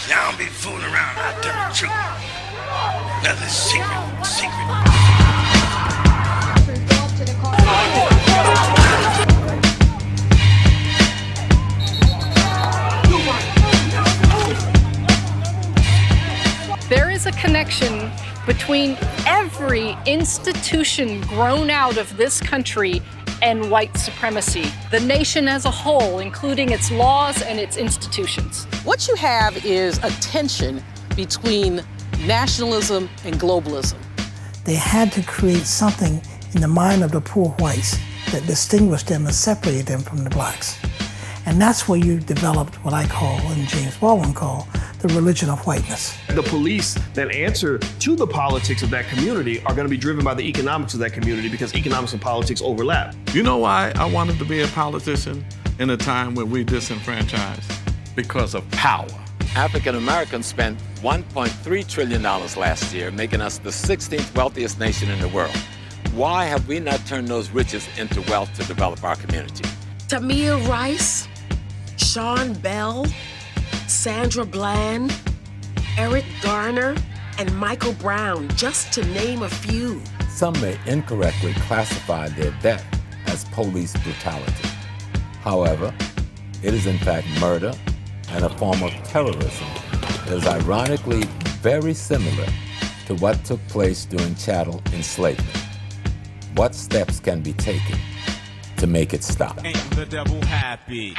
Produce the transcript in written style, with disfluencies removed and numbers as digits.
Now don't be fooling around. I'll tell the truth. Nothing secret. There is a connection between every institution grown out of this country and white supremacy, the nation as a whole, including its laws and its institutions. What you have is a tension between nationalism and globalism. They had to create something in the mind of the poor whites that distinguished them and separated them from the blacks. And that's where you developed what I call, and James Baldwin called, the religion of whiteness. The police that answer to the politics of that community are going to be driven by the economics of that community because economics and politics overlap. You know why I wanted to be a politician in a time when we disenfranchised? Because of power. African Americans spent $1.3 trillion last year, making us the 16th wealthiest nation in the world. Why have we not turned those riches into wealth to develop our community? Tamir Rice, Sean Bell, Sandra Bland, Eric Garner, and Michael Brown, just to name a few. Some may incorrectly classify their death as police brutality. However, it is in fact murder and a form of terrorism that is ironically very similar to what took place during chattel enslavement. What steps can be taken to make it stop? Ain't the devil happy?